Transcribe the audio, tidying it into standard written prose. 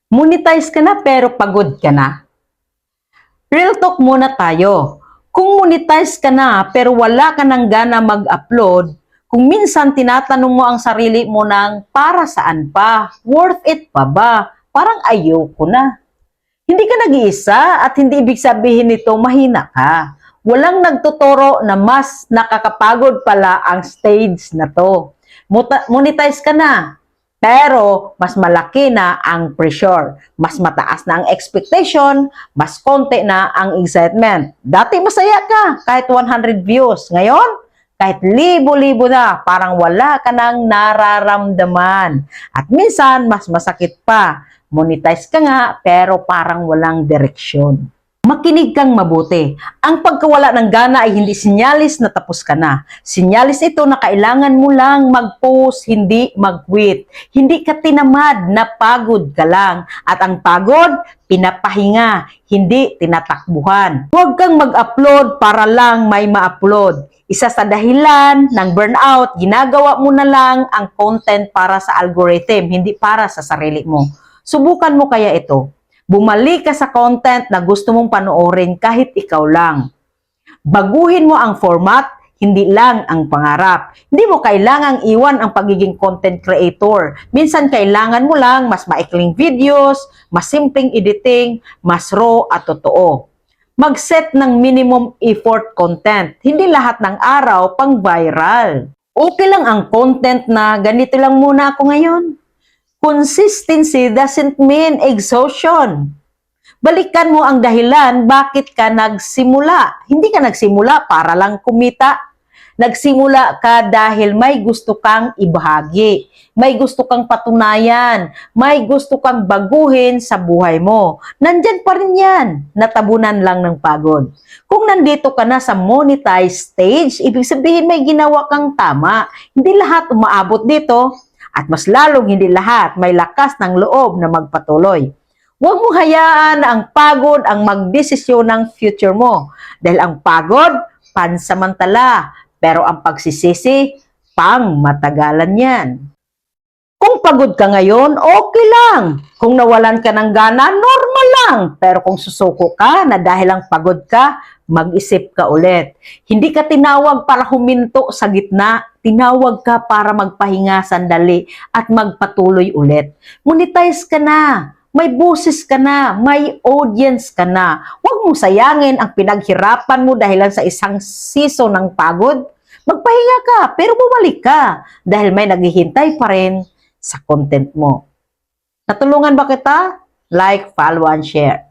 Monetize ka na pero pagod ka na. Real talk muna tayo. Kung monetize ka na pero wala ka nang gana mag-upload, kung minsan tinatanong mo ang sarili mo ng para saan pa? Worth it pa ba? Parang ayoko na. Hindi ka nag-iisa at hindi ibig sabihin nito mahina ka. Walang nagtuturo na mas nakakapagod pala ang stage na to. Monetize ka na, pero mas malaki na ang pressure. Mas mataas na ang expectation, mas konti na ang excitement. Dati masaya ka kahit 100 views. Ngayon, kahit libo-libo na, parang wala ka nang nararamdaman. At minsan, mas masakit pa. Monetize ka nga, pero parang walang direksyon. Makinig kang mabuti. Ang pagkawala ng gana ay hindi sinyalis na tapos ka na. Sinyalis ito na kailangan mo lang mag-post, hindi mag-quit. Hindi ka tinamad, napagod ka lang. At ang pagod, pinapahinga, hindi tinatakbuhan. Huwag kang mag-upload para lang may ma-upload. Isa sa dahilan ng burnout, ginagawa mo na lang ang content para sa algorithm, hindi para sa sarili mo. Subukan mo kaya ito. Bumalik ka sa content na gusto mong panoorin kahit ikaw lang. Baguhin mo ang format, hindi lang ang pangarap. Hindi mo kailangang iwan ang pagiging content creator. Minsan kailangan mo lang mas maikling videos, mas simpleng editing, mas raw at totoo. Mag-set ng minimum effort content. Hindi lahat ng araw pang viral. Okay lang ang content na ganito lang muna ako ngayon. Consistency doesn't mean exhaustion. Balikan mo ang dahilan bakit ka nagsimula. Hindi ka nagsimula para lang kumita. Nagsimula ka dahil may gusto kang ibahagi. May gusto kang patunayan. May gusto kang baguhin sa buhay mo. Nandyan pa rin yan. Natabunan lang ng pagod. Kung nandito ka na sa monetized stage, ibig sabihin may ginawa kang tama. Hindi lahat umaabot dito. At mas lalong hindi lahat may lakas ng loob na magpatuloy. Huwag mong hayaan na ang pagod ang magdesisyon ng future mo. Dahil ang pagod, pansamantala. Pero ang pagsisisi, pang matagalan yan. Kung pagod ka ngayon, okay lang. Kung nawalan ka ng gana, normal lang. Pero kung susuko ka na dahil lang pagod ka, mag-isip ka ulit. Hindi ka tinawag para huminto sa gitna. Tinawag ka para magpahinga sandali at magpatuloy ulit. Monetize ka na. May boses ka na. May audience ka na. Huwag mong sayangin ang pinaghirapan mo dahilan sa isang season ng pagod. Magpahinga ka, pero bumalik ka. Dahil may naghihintay pa rin sa content mo. Natulungan ba kita? Like, follow, and share.